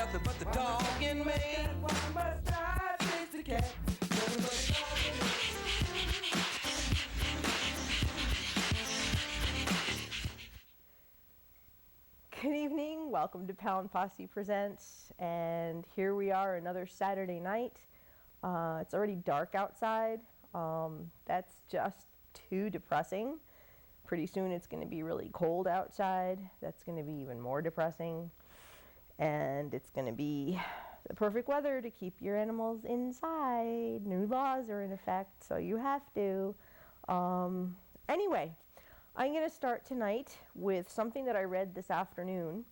nothing but the dog in me. Why must I chase the cat? Good evening, welcome to Posse Presents, and here we are another Saturday night. It's already dark outside. That's just too depressing. Pretty soon it's going to be really cold outside. That's going to be even more depressing. And it's going to be the perfect weather to keep your animals inside. New laws are in effect, so you have to. Anyway, I'm going to start tonight with something that I read this afternoon.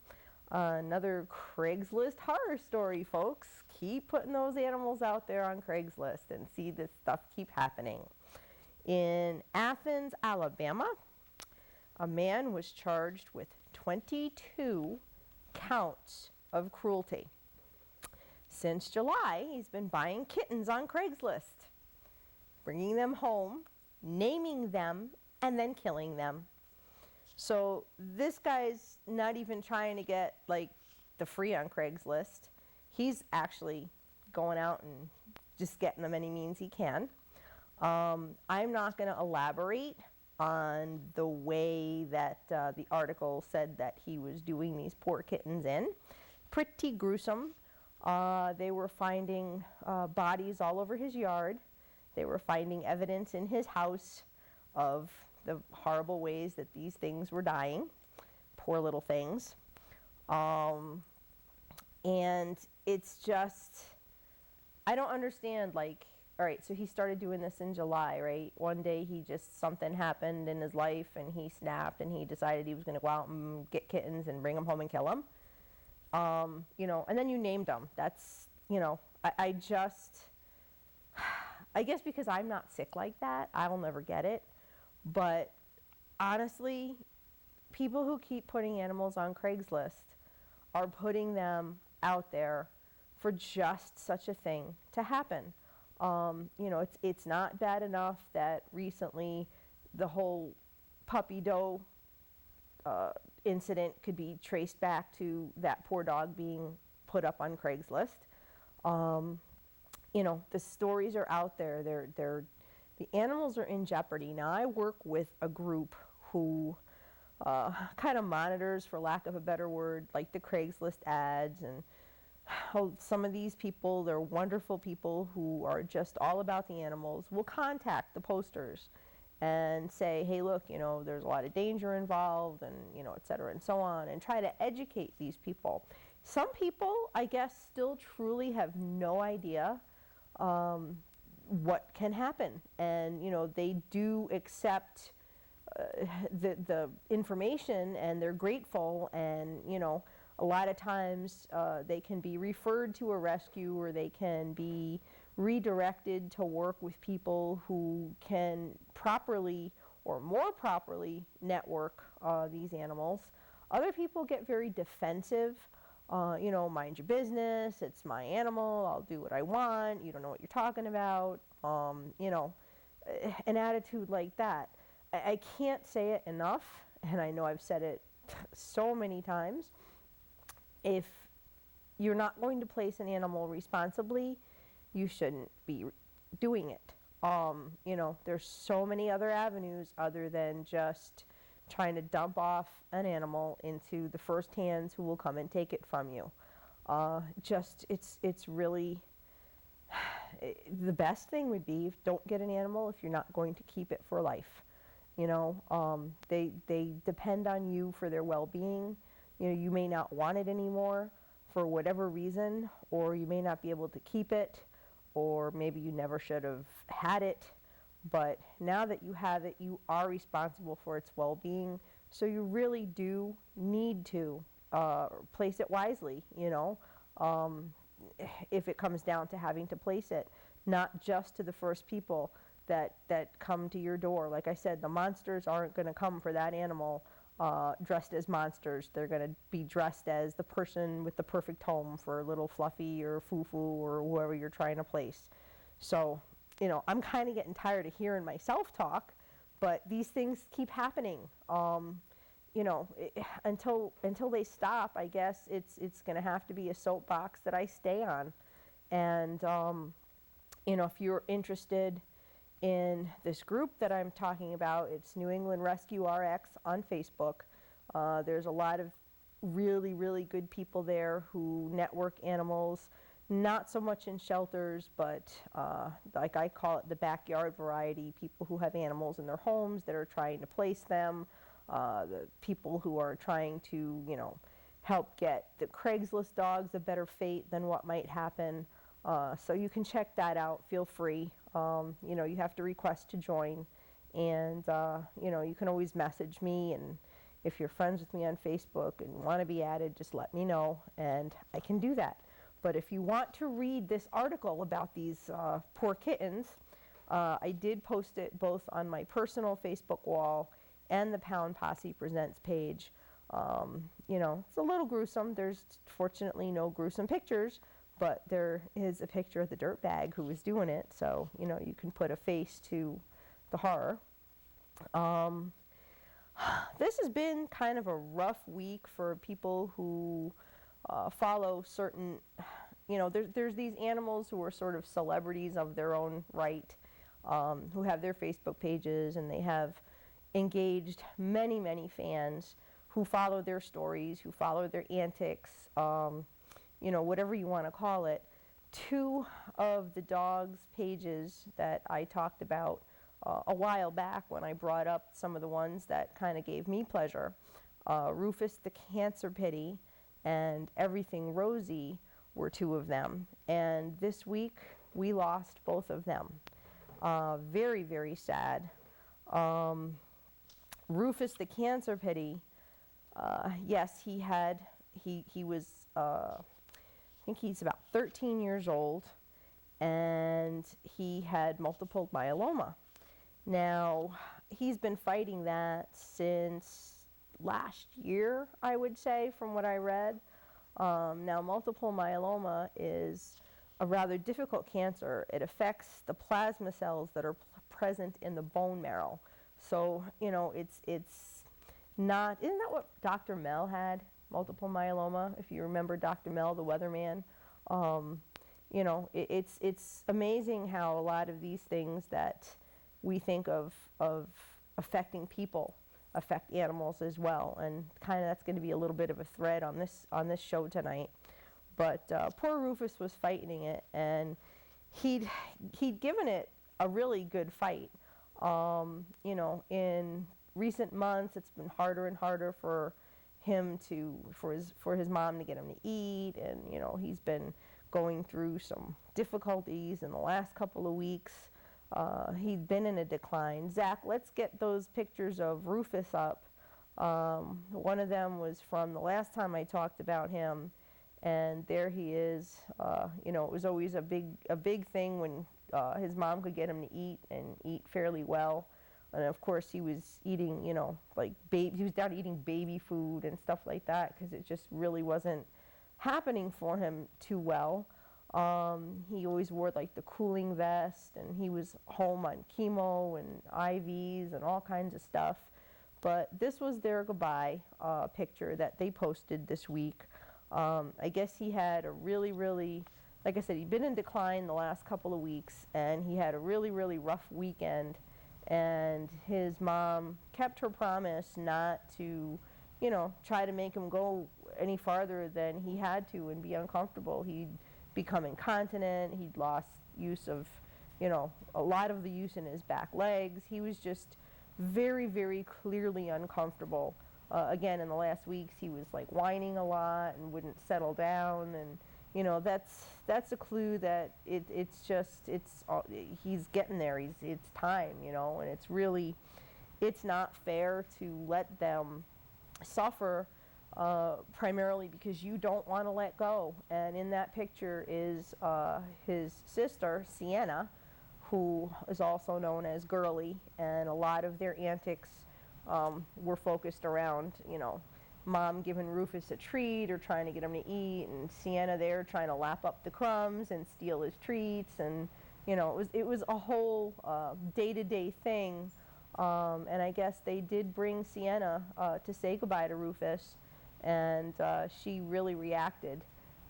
Another Craigslist horror story, folks. Keep putting those animals out there on Craigslist and see this stuff keep happening. In Athens, Alabama, a man was charged with 22 counts of cruelty. Since July, he's been buying kittens on Craigslist, bringing them home, naming them, and then killing them. So this guy's not even trying to get like the free on Craigslist. He's actually going out and just getting them any means he can. I'm not going to elaborate on the way that the article said that he was doing these poor kittens in. Pretty gruesome. They were finding bodies all over his yard. They were finding evidence in his house of the horrible ways that these things were dying. Poor little things. And it's just, I don't understand, like, all right, so he started doing this in July, right? One day something happened in his life and he snapped and he decided he was going to go out and get kittens and bring them home and kill them. And then you named them. That's, I guess because I'm not sick like that, I'll never get it. But honestly, people who keep putting animals on Craigslist are putting them out there for just such a thing to happen. It's not bad enough that recently the whole puppy doe incident could be traced back to that poor dog being put up on Craigslist. The stories are out there. The animals are in jeopardy. Now, I work with a group who kind of monitors, for lack of a better word, like the Craigslist ads. And some of these people, they're wonderful people who are just all about the animals, will contact the posters and say, hey, look, there's a lot of danger involved and, et cetera and so on, and try to educate these people. Some people, I guess, still truly have no idea what can happen. And, they do accept the information and they're grateful, and, a lot of times they can be referred to a rescue, or they can be redirected to work with people who can properly or more properly network these animals. Other people get very defensive. Mind your business, it's my animal, I'll do what I want, you don't know what you're talking about, an attitude like that. I can't say it enough, and I know I've said it so many times. If you're not going to place an animal responsibly, you shouldn't be doing it. There's so many other avenues other than just trying to dump off an animal into the first hands who will come and take it from you. It's really, the best thing would be, don't get an animal if you're not going to keep it for life. They depend on you for their well-being. You may not want it anymore for whatever reason, or you may not be able to keep it, or maybe you never should have had it. But now that you have it, you are responsible for its well-being. So you really do need to place it wisely, if it comes down to having to place it, not just to the first people that come to your door. Like I said, the monsters aren't going to come for that animal dressed as monsters. They're going to be dressed as the person with the perfect home for little Fluffy or Fufu or whoever you're trying to place. So, I'm kind of getting tired of hearing myself talk, but these things keep happening. until they stop, I guess it's going to have to be a soapbox that I stay on. And if you're interested in this group that I'm talking about, it's New England Rescue RX on Facebook. There's a lot of really, really good people there who network animals, not so much in shelters, but like I call it the backyard variety, people who have animals in their homes that are trying to place them, the people who are trying to, help get the Craigslist dogs a better fate than what might happen. So you can check that out, feel free. You have to request to join, and you can always message me, and if you're friends with me on Facebook and want to be added, just let me know and I can do that. But if you want to read this article about these poor kittens, I did post it both on my personal Facebook wall and the Pound Posse Presents page. It's a little gruesome. There's fortunately no gruesome pictures, but there is a picture of the dirtbag who was doing it, so you can put a face to the horror. This has been kind of a rough week for people who follow certain, there's these animals who are sort of celebrities of their own right, who have their Facebook pages, and they have engaged many, many fans who follow their stories, who follow their antics, whatever you want to call it. Two of the dogs' pages that I talked about a while back when I brought up some of the ones that kind of gave me pleasure, Rufus the Cancer Pity and Everything Rosie were two of them. And this week we lost both of them. Very, very sad. Rufus the Cancer Pity, yes, he was, I think he's about 13 years old, and he had multiple myeloma. Now, he's been fighting that since last year, I would say, from what I read. Now, multiple myeloma is a rather difficult cancer. It affects the plasma cells that are present in the bone marrow. So, it's not, isn't that what Dr. Mel had, multiple myeloma, if you remember Dr. Mel, the weatherman? It's amazing how a lot of these things that we think of affecting people affect animals as well, and kind of that's going to be a little bit of a thread on this show tonight. But poor Rufus was fighting it, and he'd given it a really good fight. In recent months, it's been harder and harder for him for his mom to get him to eat, and he's been going through some difficulties in the last couple of weeks. He'd been in a decline. Zach, let's get those pictures of Rufus up. One of them was from the last time I talked about him, and there he is. It was always a big thing when his mom could get him to eat and eat fairly well. And of course he was eating, he was down eating baby food and stuff like that, because it just really wasn't happening for him too well. He always wore the cooling vest, and he was home on chemo and IVs and all kinds of stuff. But this was their goodbye picture that they posted this week. I guess he had a really, really, like I said, he'd been in decline the last couple of weeks, and he had a really, really rough weekend. And his mom kept her promise not to, try to make him go any farther than he had to and be uncomfortable. He'd become incontinent. He'd lost use of, a lot of the use in his back legs. He was just very, very clearly uncomfortable. Again, in the last weeks, he was whining a lot and wouldn't settle down, and that's a clue that he's getting there. It's time, and it's not fair to let them suffer. Primarily because you don't want to let go. And in that picture is his sister, Sienna, who is also known as Girly, and a lot of their antics were focused around, Mom giving Rufus a treat or trying to get him to eat, and Sienna there trying to lap up the crumbs and steal his treats, and it was a whole day-to-day thing And I guess they did bring Sienna to say goodbye to Rufus, and she really reacted.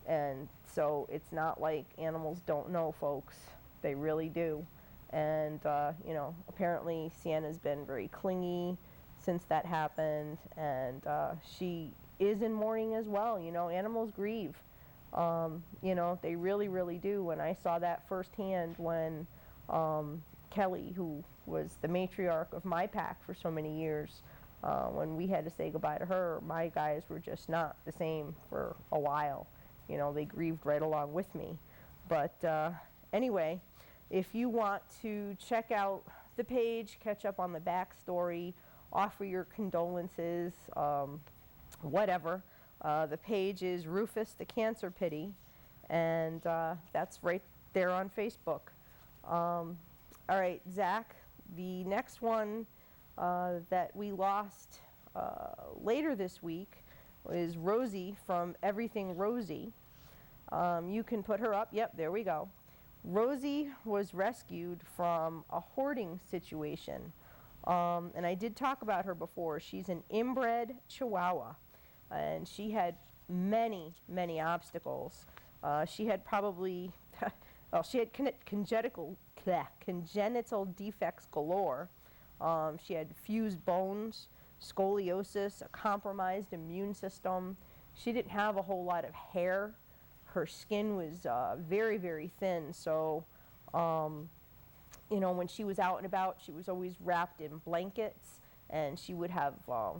And so it's not like animals don't know, folks. They really do. And, you know, apparently Sienna's been very clingy since that happened, and she is in mourning as well. You know, animals grieve. You know, they really, really do. And I saw that firsthand when Kelly, who was the matriarch of my pack for so many years, when we had to say goodbye to her, my guys were just not the same for a while. You know, they grieved right along with me. But anyway, if you want to check out the page, catch up on the backstory, offer your condolences, whatever, the page is Rufus the Cancer Pity, and that's right there on Facebook. All right, Zach, the next one that we lost later this week is Rosie from Everything Rosie. You can put her up. Yep, there we go. Rosie was rescued from a hoarding situation. And I did talk about her before. She's an inbred Chihuahua, and she had many, many obstacles. She had probably, well, she had congenital defects galore. She had fused bones, scoliosis, a compromised immune system. She didn't have a whole lot of hair. Her skin was very, very thin, so you know, when she was out and about, she was always wrapped in blankets, and she would have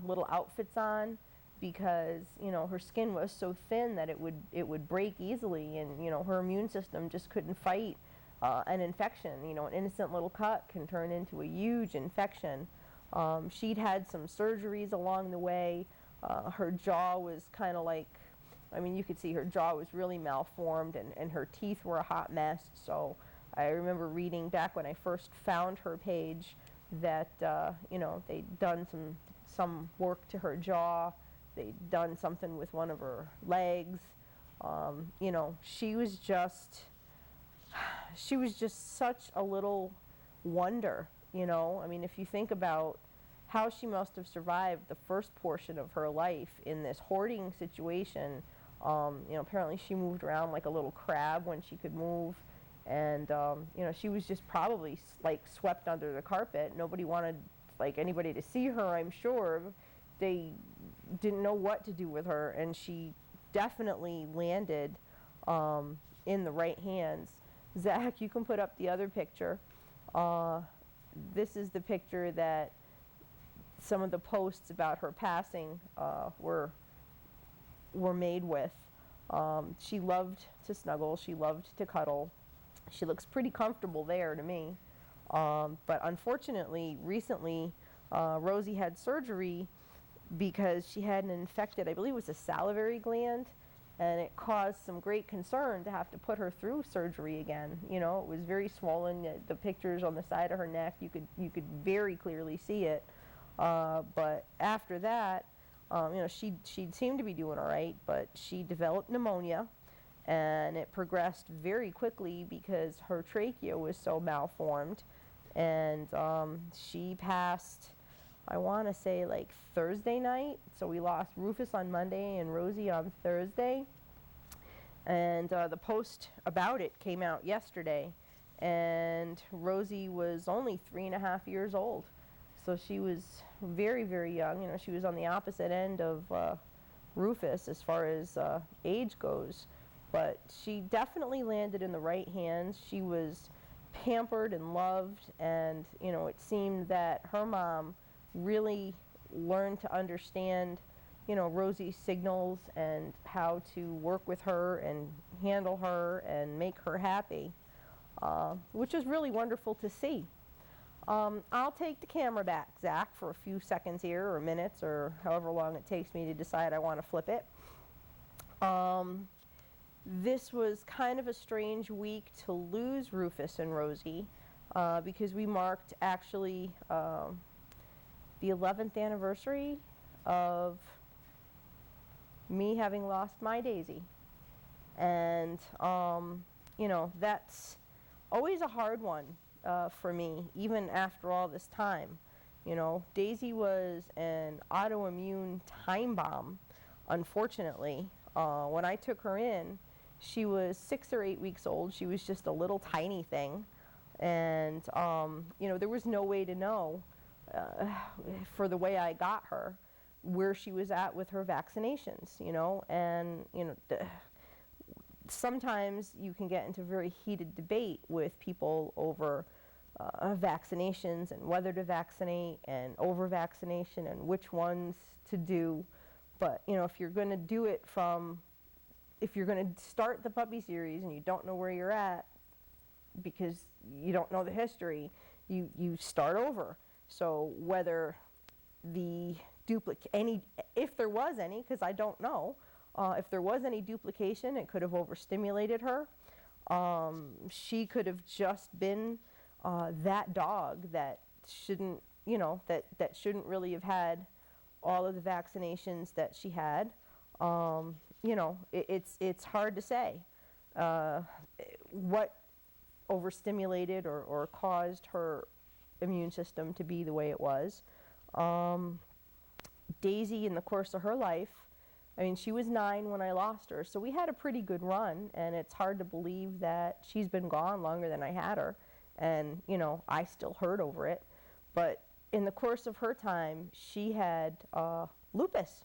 little outfits on because, you know, her skin was so thin that it would break easily, and, you know, her immune system just couldn't fight an infection. You know, an innocent little cut can turn into a huge infection. She'd had some surgeries along the way. Her jaw was kind of like, I mean, you could see her jaw was really malformed, and her teeth were a hot mess. So I remember reading back when I first found her page that, you know, they'd done some work to her jaw. They'd done something with one of her legs. You know, she was just such a little wonder, you know. I mean, if you think about how she must have survived the first portion of her life in this hoarding situation. You know, apparently she moved around like a little crab when she could move. And, you know, she was just probably like swept under the carpet. Nobody wanted like anybody to see her, I'm sure. They didn't know what to do with her, and she definitely landed in the right hands. Zach, you can put up the other picture. This is the picture that some of the posts about her passing were made with. She loved to snuggle. She loved to cuddle. She looks pretty comfortable there to me. But unfortunately, recently, Rosie had surgery because she had an infected, I believe it was a salivary gland, and it caused some great concern to have to put her through surgery again. You know, it was very swollen. The pictures on the side of her neck, you could very clearly see it. But after that, you know, she seemed to be doing all right, but she developed pneumonia, and it progressed very quickly because her trachea was so malformed, and she passed, I want to say, like Thursday night. So we lost Rufus on Monday and Rosie on Thursday, and the post about it came out yesterday, and Rosie was only 3.5 years old. So she was very, very young. You know, she was on the opposite end of Rufus as far as age goes. But she definitely landed in the right hands. She was pampered and loved, and, you know, it seemed that her mom really learned to understand, you know, Rosie's signals and how to work with her and handle her and make her happy, which is really wonderful to see. I'll take the camera back, Zach, for a few seconds here, or minutes, or however long it takes me to decide I want to flip it. This was kind of a strange week to lose Rufus and Rosie, because we marked actually the 11th anniversary of me having lost my Daisy. And, you know, that's always a hard one for me, even after all this time. You know, Daisy was an autoimmune time bomb, unfortunately. When I took her in, she was 6 or 8 weeks old. She was just a little tiny thing. And, you know, there was no way to know, for the way I got her, where she was at with her vaccinations, you know. And, you know, sometimes you can get into very heated debate with people over vaccinations and whether to vaccinate and over-vaccination and which ones to do. But, you know, if you're going to do it if you're going to start the puppy series and you don't know where you're at because you don't know the history, you start over. So whether if there was any, because I don't know, if there was any duplication, it could have overstimulated her. She could have just been that dog that shouldn't, you know, that shouldn't really have had all of the vaccinations that she had. You know, it's hard to say what overstimulated or caused her immune system to be the way it was. Daisy, in the course of her life, I mean, she was 9 when I lost her, so we had a pretty good run, and it's hard to believe that she's been gone longer than I had her, and, you know, I still hurt over it. But in the course of her time, she had lupus.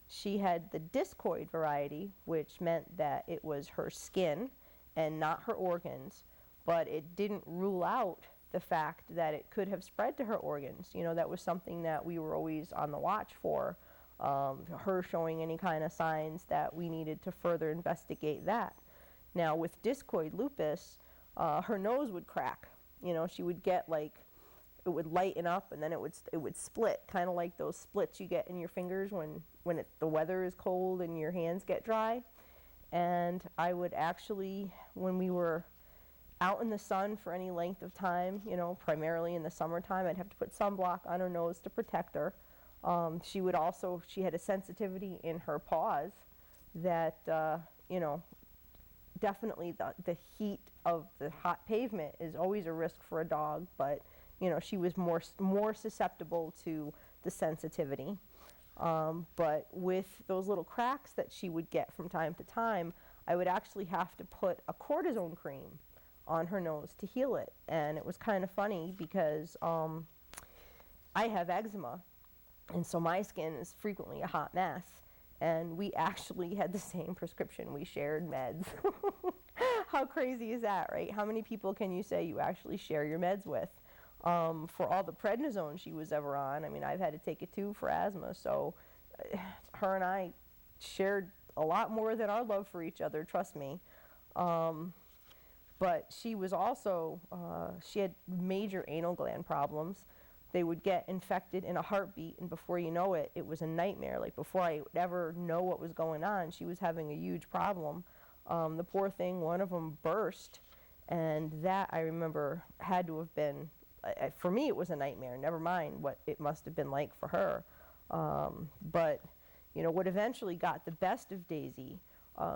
She had the discoid variety, which meant that it was her skin and not her organs, but it didn't rule out the fact that it could have spread to her organs. You know, that was something that we were always on the watch for, her showing any kind of signs that we needed to further investigate that. Now, with discoid lupus, her nose would crack. You know, she would get like, it would lighten up and then it would split, kind of like those splits you get in your fingers when the weather is cold and your hands get dry. And I would actually, when we were out in the sun for any length of time, you know, primarily in the summertime, I'd have to put sunblock on her nose to protect her. She had a sensitivity in her paws that, you know, definitely the heat of the hot pavement is always a risk for a dog, but, you know, she was more susceptible to the sensitivity. But with those little cracks that she would get from time to time, I would actually have to put a cortisone cream on her nose to heal it. And it was kind of funny because I have eczema, and so my skin is frequently a hot mess. And we actually had the same prescription. We shared meds. How crazy is that, right? How many people can you say you actually share your meds with? For all the prednisone she was ever on, I mean, I've had to take it too for asthma. So her and I shared a lot more than our love for each other, trust me. But she was also, she had major anal gland problems. They would get infected in a heartbeat, and before you know it, it was a nightmare. Like, before I would ever know what was going on, she was having a huge problem. The poor thing, one of them burst, and that, I remember, had to have been, for me, it was a nightmare, never mind what it must have been like for her. But, you know, what eventually got the best of Daisy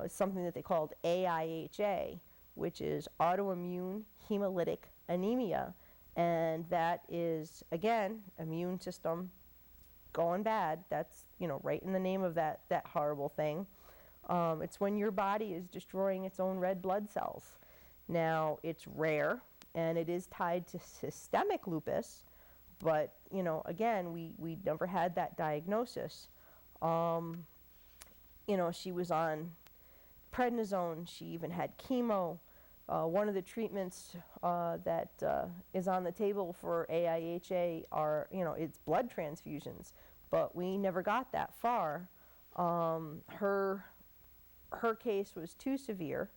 is something that they called AIHA, which is autoimmune hemolytic anemia. And that is, again, immune system going bad. That's, you know, right in the name of that horrible thing. It's when your body is destroying its own red blood cells. Now, it's rare, and it is tied to systemic lupus, but, you know, again, we never had that diagnosis. You know, she was on prednisone. She even had chemo. One of the treatments that is on the table for AIHA are, you know, it's blood transfusions, but we never got that far. Her case was too severe.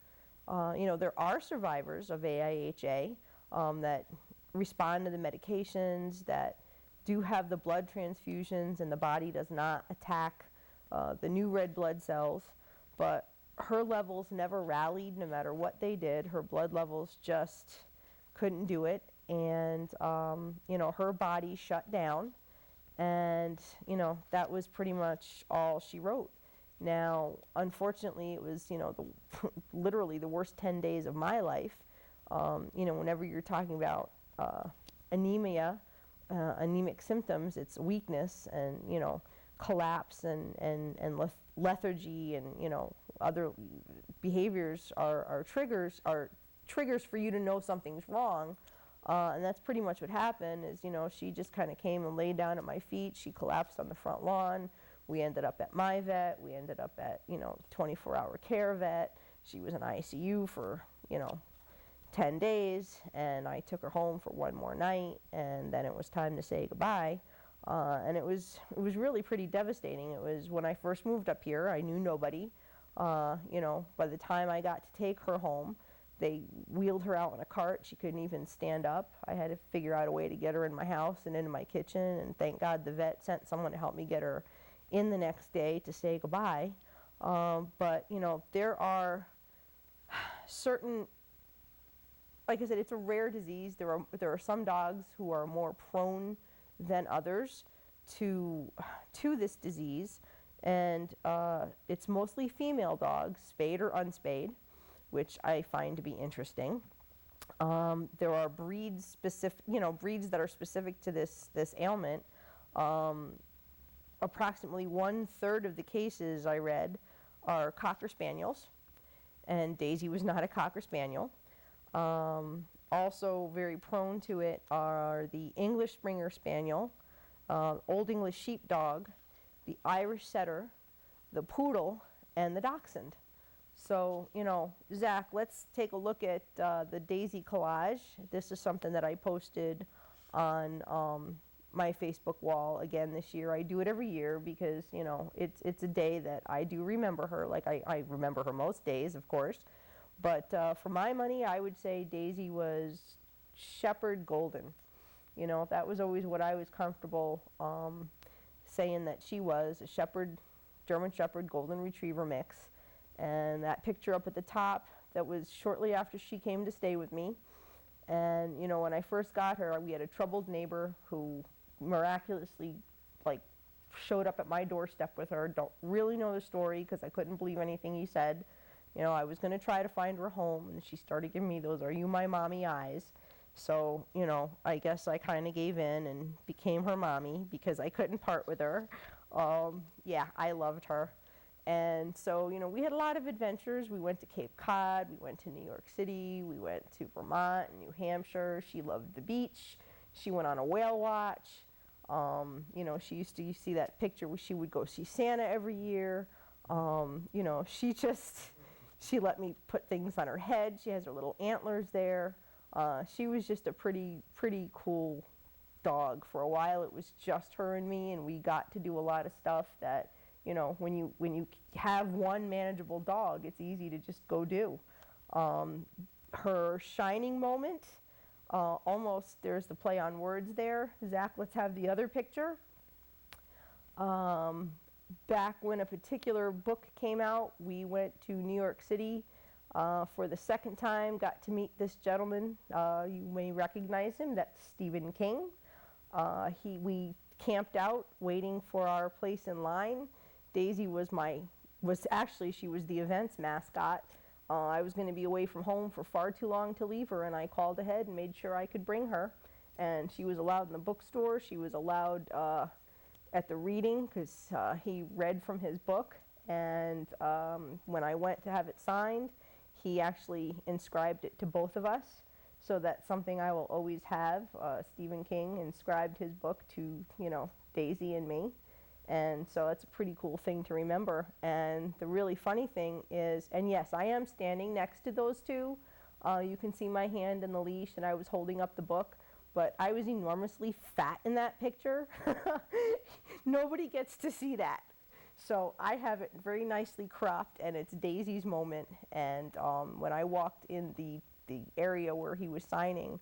You know, there are survivors of AIHA that respond to the medications, that do have the blood transfusions, and the body does not attack the new red blood cells, but her levels never rallied no matter what they did. Her blood levels just couldn't do it, and you know, her body shut down, and, you know, that was pretty much all she wrote. Now, unfortunately, it was, you know, literally the worst 10 days of my life. You know, whenever you're talking about anemia anemic symptoms. It's weakness and, collapse and lethargy and, other behaviors are triggers for you to know something's wrong. And that's pretty much what happened is, she just kind of came and laid down at my feet. She collapsed on the front lawn. We ended up at my vet. We ended up at, 24-hour care vet. She was in ICU for, 10 days, and I took her home for one more night, and then it was time to say goodbye. And it was really pretty devastating. It was when I first moved up here, I knew nobody. By the time I got to take her home, they wheeled her out in a cart. She couldn't even stand up. I had to figure out a way to get her in my house and into my kitchen, and thank God the vet sent someone to help me get her in the next day to say goodbye. But, there are certain, like I said, it's a rare disease. There are some dogs who are more prone than others to this disease, and it's mostly female dogs, spayed or unspayed, which I find to be interesting. There are breeds that are specific to this ailment. Approximately 1/3 of the cases I read are Cocker Spaniels, and Daisy was not a Cocker Spaniel. Also very prone to it are the English Springer Spaniel, Old English Sheepdog, the Irish Setter, the Poodle, and the Dachshund. So, Zach, let's take a look at the Daisy collage. This is something that I posted on my Facebook wall again this year. I do it every year because, it's a day that I do remember her. Like I remember her most days, of course. But for my money, I would say Daisy was Shepherd Golden. That was always what I was comfortable saying that she was, a Shepherd, German Shepherd Golden Retriever mix. And that picture up at the top, that was shortly after she came to stay with me. And, when I first got her, we had a troubled neighbor who miraculously, showed up at my doorstep with her. Don't really know the story because I couldn't believe anything he said. I was going to try to find her home, and she started giving me those "are you my mommy" eyes. So, I guess I kind of gave in and became her mommy because I couldn't part with her. Yeah, I loved her. And so, we had a lot of adventures. We went to Cape Cod, we went to New York City, we went to Vermont and New Hampshire. She loved the beach. She went on a whale watch. She used to see that picture where she would go see Santa every year. She let me put things on her head. She has her little antlers there. She was just a pretty cool dog. For a while, it was just her and me, and we got to do a lot of stuff that, when you have one manageable dog, it's easy to just go do. Her shining moment, almost, there's the play on words there. Zach, let's have the other picture. Back when a particular book came out, we went to New York City for the second time, got to meet this gentleman. You may recognize him. That's Stephen King. We camped out waiting for our place in line. Daisy was she was the event's mascot. I was going to be away from home for far too long to leave her, and I called ahead and made sure I could bring her. And she was allowed in the bookstore. She was allowed at the reading because he read from his book. And when I went to have it signed, he actually inscribed it to both of us. So that's something I will always have. Stephen King inscribed his book to, Daisy and me. And so that's a pretty cool thing to remember. And the really funny thing is, and yes, I am standing next to those two. You can see my hand in the leash, and I was holding up the book. But I was enormously fat in that picture. Nobody gets to see that. So I have it very nicely cropped, and it's Daisy's moment. And when I walked in the area where he was signing,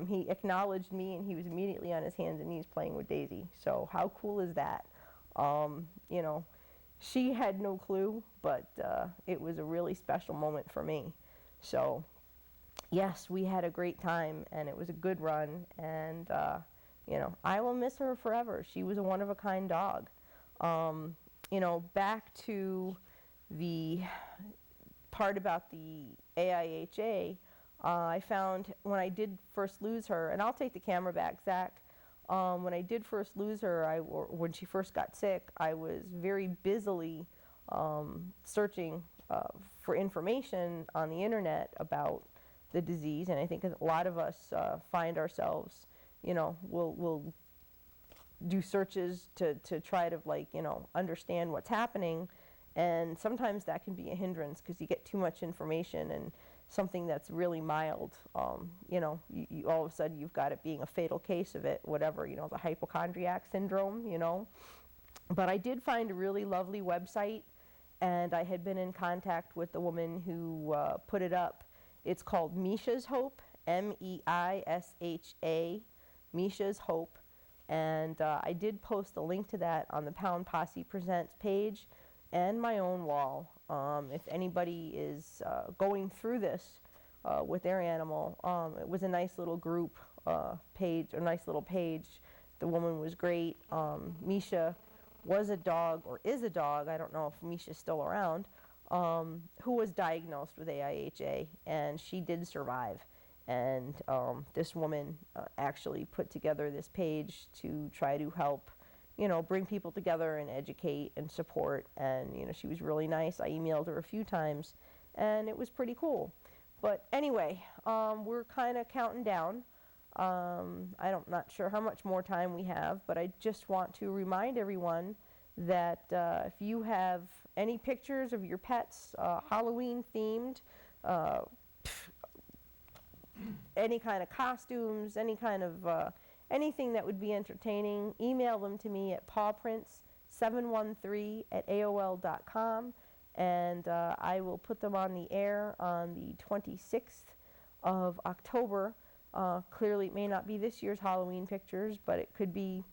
he acknowledged me, and he was immediately on his hands and knees playing with Daisy. So how cool is that? She had no clue, but it was a really special moment for me. So yes, we had a great time, and it was a good run, and I will miss her forever. She was a one-of-a-kind dog. Back to the part about the AIHA, I found when I did first lose her, and I'll take the camera back, Zach, When I did first lose her, or when she first got sick, I was very busily searching for information on the internet about the disease, and I think a lot of us find ourselves, we'll do searches to try to, like, understand what's happening, and sometimes that can be a hindrance because you get too much information, and something that's really mild, you all of a sudden you've got it being a fatal case of it, whatever, the hypochondriac syndrome, But I did find a really lovely website, and I had been in contact with the woman who put it up. It's called Misha's Hope, MEISHA, Misha's Hope. And I did post a link to that on the Pound Posse Presents page and my own wall. If anybody is going through this with their animal, it was a nice little group page, a nice little page. The woman was great. Misha was a dog, or is a dog, I don't know if Misha's still around, who was diagnosed with AIHA, and she did survive. And this woman actually put together this page to try to help, bring people together and educate and support. And, she was really nice. I emailed her a few times, and it was pretty cool. But anyway, we're kind of counting down. Not sure how much more time we have, but I just want to remind everyone that if you have any pictures of your pets, Halloween themed, any kind of costumes, any kind of anything that would be entertaining, email them to me at pawprints713@aol.com, and I will put them on the air on the 26th of October. Clearly it may not be this year's Halloween pictures, but it could be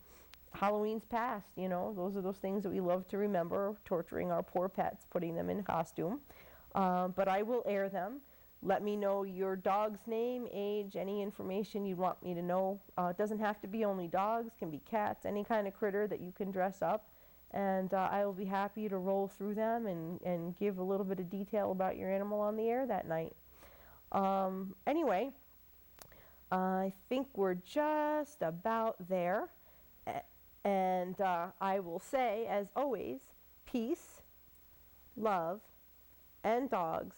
Halloween's past. Those are those things that we love to remember, torturing our poor pets, putting them in costume. But I will air them. Let me know your dog's name, age, any information you'd want me to know. It doesn't have to be only dogs, can be cats, any kind of critter that you can dress up. And I will be happy to roll through them and give a little bit of detail about your animal on the air that night. Anyway, I think we're just about there. And I will say, as always, peace, love, and dogs.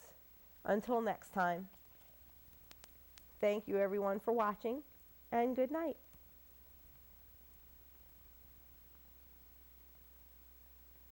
Until next time, thank you everyone for watching, and good night.